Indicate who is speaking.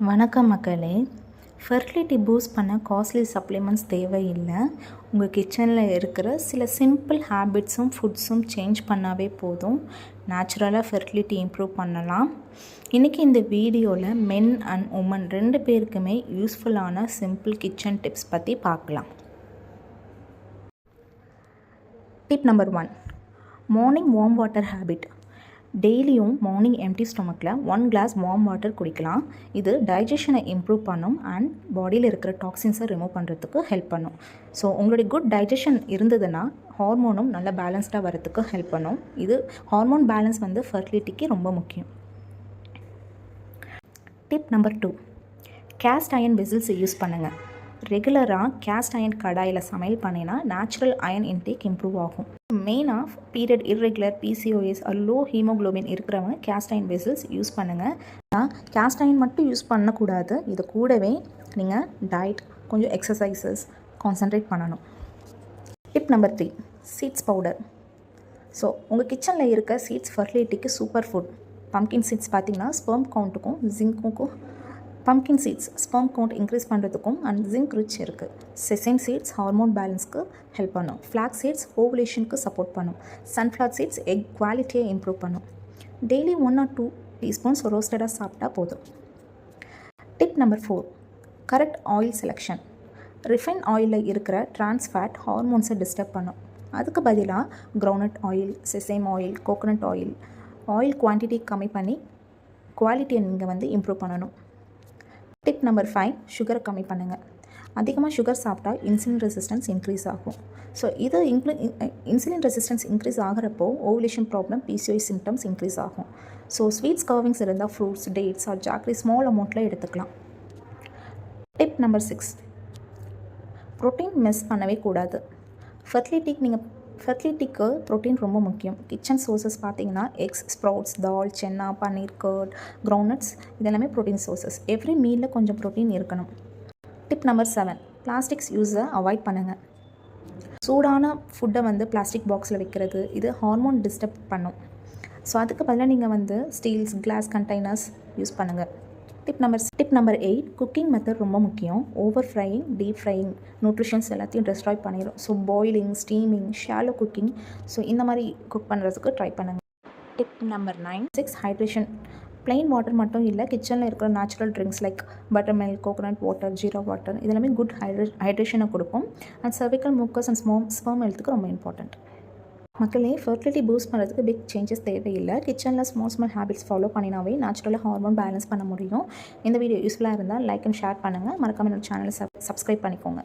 Speaker 1: வணக்கம் மக்களே. Fertility boost பண்ண காஸ்ட்லி சப்ளிமெண்ட்ஸ் தேவையில்லை. உங்கள் கிச்சனில் இருக்கிற சில சிம்பிள் ஹேபிட்ஸும் ஃபுட்ஸும் சேஞ்ச் பண்ணாவே போதும். நேச்சுரலாக ஃபெர்டிலிட்டி இம்ப்ரூவ் பண்ணலாம். இன்றைக்கி இந்த வீடியோவில் மென் அண்ட் உமன் 2 பேருக்குமே யூஸ்ஃபுல்லான சிம்பிள் கிச்சன் டிப்ஸ் பற்றி பார்க்கலாம். Tip number 1, morning warm water habit. டெய்லியும் மார்னிங் எம்டி ஸ்டொமக்கில் 1 கிளாஸ் வார்ம் வாட்டர் குடிக்கலாம். இது டைஜஷனை இம்ப்ரூவ் பண்ணும் அண்ட் பாடியில் இருக்கிற டாக்ஸின்ஸை ரிமூவ் பண்ணுறதுக்கு ஹெல்ப் பண்ணும். ஸோ உங்களுடைய குட் டைஜஷன் இருந்ததுன்னா ஹார்மோனும் நல்ல பேலன்ஸ்டாக வரத்துக்கு ஹெல்ப் பண்ணும். இது ஹார்மோன் பேலன்ஸ் ஃபெர்டிலிட்டிக்கு ரொம்ப முக்கியம். Tip number 2, cast iron vessels use பண்ணுங்கள். ரெகுலராக கேஸ்ட் அயன் கடாயில் சமையல் பண்ணினா நேச்சுரல் அயன் இன்டேக் இம்ப்ரூவ் ஆகும். மெயினாக period irregular, PCOS low haemoglobin இருக்கிறவங்க கேஸ்ட் அயன் வெசில்ஸ் யூஸ் பண்ணுங்கள். கேஸ்ட் அயன் மட்டும் யூஸ் பண்ணக்கூடாது, இது கூடவே நீங்கள் டயட், கொஞ்சம் எக்ஸசைசஸ் கான்சன்ட்ரேட் பண்ணணும். Tip number 3, seeds powder. So உங்கள் கிச்சனில் இருக்க சீட்ஸ் ஃபெர்டிலிட்டிக்கு சூப்பர் ஃபுட். பம்கின் சீட்ஸ் பார்த்திங்கன்னா ஸ்பெர்ம் கவுண்ட்டுக்கும் ஜிங்க்குக்கும் pumpkin seeds sperm count increase பண்ணுறதுக்கும் அண்ட் ஜிங்க் ரிச் இருக்குது. செசேம் சீட்ஸ் ஹார்மோன் பேலன்ஸ்க்கு ஹெல்ப் பண்ணும். ஃப்ளாக் சீட்ஸ் ஓவுலேஷனுக்கு சப்போர்ட் பண்ணும். சன்ஃப்ளவர் சீட்ஸ் எக் குவாலிட்டியை இம்ப்ரூவ் பண்ணும். டெய்லி 1 or 2 டீஸ்பூன்ஸ் ரோஸ்டடாக சாப்பிட்டா போதும். Tip number 4, correct oil selection. Refine ஆயிலில் இருக்கிற ட்ரான்ஸ் ஃபேட் ஹார்மோன்ஸை டிஸ்டர்ப் பண்ணும். அதுக்கு பதிலாக groundnut oil, sesame oil, coconut oil quantity கம்மி பண்ணி குவாலிட்டியை நீங்கள் இம்ப்ரூவ் பண்ணணும். டிப் நம்பர் 5, சுகரை கம்மி பண்ணுங்கள். அதிகமாக சுகர் சாப்பிட்டா இன்சுலின் ரெசிஸ்டன்ஸ் இன்க்ரீஸ் ஆகும். ஸோ இது இன்சுலின் ரெசிஸ்டன்ஸ் இன்க்ரீஸ் ஆகிறப்போ ovulation problem, PCOS symptoms increase ஆகும். ஸோ ஸ்வீட்ஸ் கர்விங்ஸ் இருந்தால் fruits, dates or jaggery small அமௌண்ட்டில் எடுத்துக்கலாம். டிப் நம்பர் 6, ப்ரோட்டீன் மிஸ் பண்ணவே கூடாது. ஃபெர்டிலிட்டிக்கு ப்ரோட்டீன் ரொம்ப முக்கியம். கிச்சன் சோர்சஸ் பார்த்தீங்கன்னா எக்ஸ், ஸ்ப்ரவுட்ஸ், தால், சென்னா, பன்னீர், கர்ட், கிரவுண்ட்நட்ஸ் இதெல்லாமே ப்ரோட்டீன் சோர்சஸ். எவ்ரி மீலில் கொஞ்சம் ப்ரோட்டீன் இருக்கணும். டிப் நம்பர் 7, பிளாஸ்டிக்ஸ் யூஸை அவாய்ட் பண்ணுங்கள். சூடான ஃபுட்டை பிளாஸ்டிக் பாக்ஸில் வைக்கிறது இது ஹார்மோன் டிஸ்டர்ப் பண்ணும். ஸோ அதுக்கு பதிலாக நீங்கள் ஸ்டீல்ஸ், கிளாஸ் கண்டெய்னர்ஸ் யூஸ் பண்ணுங்கள். டிப் நம்பர் 8, குக்கிங் மெத்தட் ரொம்ப முக்கியம். Over frying, deep frying nutritions எல்லாத்தையும் டெஸ்ட்ராய் பண்ணிடும். So boiling, steaming, shallow cooking, so இந்த மாதிரி குக் பண்ணுறதுக்கு ட்ரை பண்ணுங்கள். Tip number 9, 6, hydration. Plain water மட்டும் இல்லை, கிச்சனில் இருக்கிற natural drinks like buttermilk, coconut water, jeera water இதெல்லாமே குட் ஹைட்ரேஷனை கொடுக்கும். And cervical mucus and sperm ஹெல்த்துக்கு ரொம்ப இம்பார்ட்டண்ட். மக்களே, ஃபெர்டிலிட்டி பூஸ்ட் பண்ணுறதுக்கு பிக் சேஞ்சஸ் தேவையில்லை. கிச்சனில் ஸ்மால் ஹேபிட்ஸ் ஃபாலோ பண்ணினாவே நேச்சுரலாக ஹார்மோன் பேலன்ஸ் பண்ண முடியும். இந்த வீடியோ யூஸ்ஃபுல்லாக இருந்தால் லைக் அண்ட் ஷேர் பண்ணுங்கள். மறக்காம என்னோட சேனலை சப்ஸ்கிரைப் பண்ணிக்கோங்க.